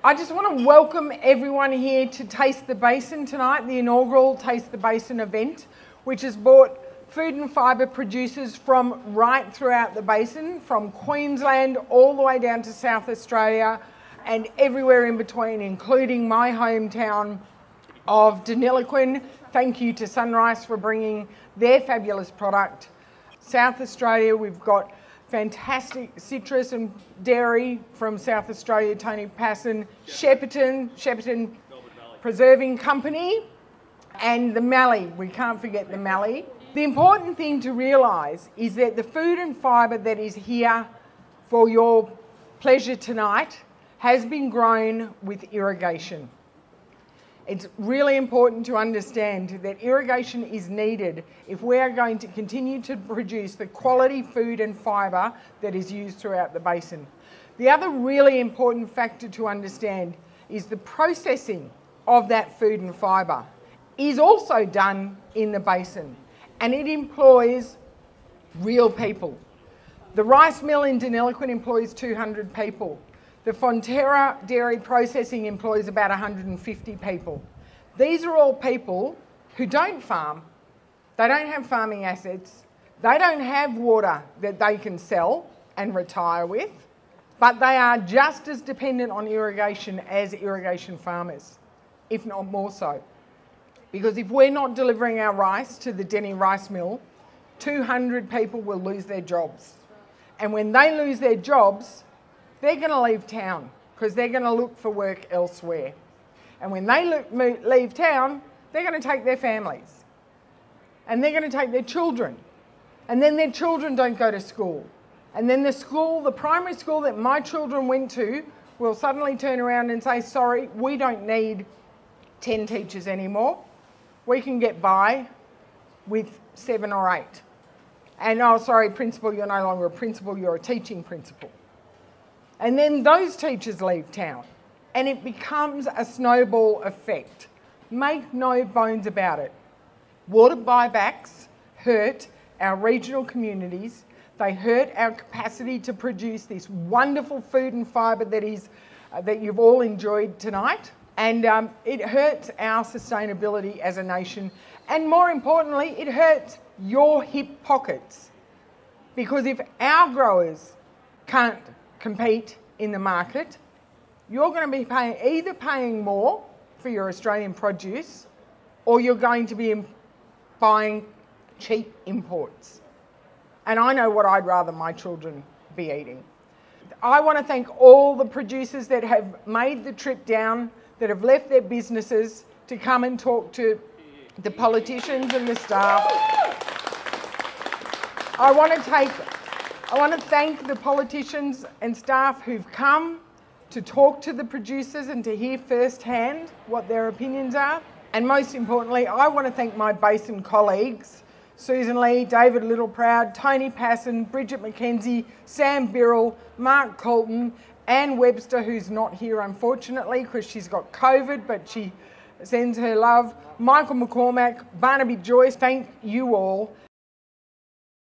I just want to welcome everyone here to Taste the Basin tonight, the inaugural Taste the Basin event, which has brought food and fibre producers from right throughout the basin, from Queensland all the way down to South Australia and everywhere in between, including my hometown of Deniliquin. Thank you to Sunrise for bringing their fabulous product. South Australia, we've got fantastic citrus and dairy from South Australia, Tony Basin, Shepparton Preserving Company, and the Mallee. We can't forget the Mallee. The important thing to realise is that the food and fibre that is here for your pleasure tonight has been grown with irrigation. It's really important to understand that irrigation is needed if we are going to continue to produce the quality food and fibre that is used throughout the basin. The other really important factor to understand is the processing of that food and fibre is also done in the basin, and it employs real people. The rice mill in Deniliquin employs 200 people. The Fonterra dairy processing employs about 150 people. These are all people who don't farm, they don't have farming assets, they don't have water that they can sell and retire with, but they are just as dependent on irrigation as irrigation farmers, if not more so. Because if we're not delivering our rice to the Denny rice mill, 200 people will lose their jobs. And when they lose their jobs, they're going to leave town because they're going to look for work elsewhere. And when they leave town, they're going to take their families. And they're going to take their children. And then their children don't go to school. And then the primary school that my children went to will suddenly turn around and say, sorry, we don't need 10 teachers anymore. We can get by with 7 or 8. And oh, sorry, principal, you're no longer a principal, you're a teaching principal. And then those teachers leave town and it becomes a snowball effect. Make no bones about it. Water buybacks hurt our regional communities. They hurt our capacity to produce this wonderful food and fibre that you've all enjoyed tonight. And it hurts our sustainability as a nation. And more importantly, it hurts your hip pockets. Because if our growers can't compete in the market, you're going to be either paying more for your Australian produce or you're going to be buying cheap imports. And I know what I'd rather my children be eating. I want to thank all the producers that have made the trip down, that have left their businesses to come and talk to the politicians and the staff. I want to thank the politicians and staff who've come to talk to the producers and to hear firsthand what their opinions are. And most importantly, I want to thank my Basin colleagues, Susan Lee, David Littleproud, Tony Basin, Bridget McKenzie, Sam Birrell, Mark Colton, Anne Webster, who's not here unfortunately because she's got COVID, but she sends her love, Michael McCormack, Barnaby Joyce, thank you all.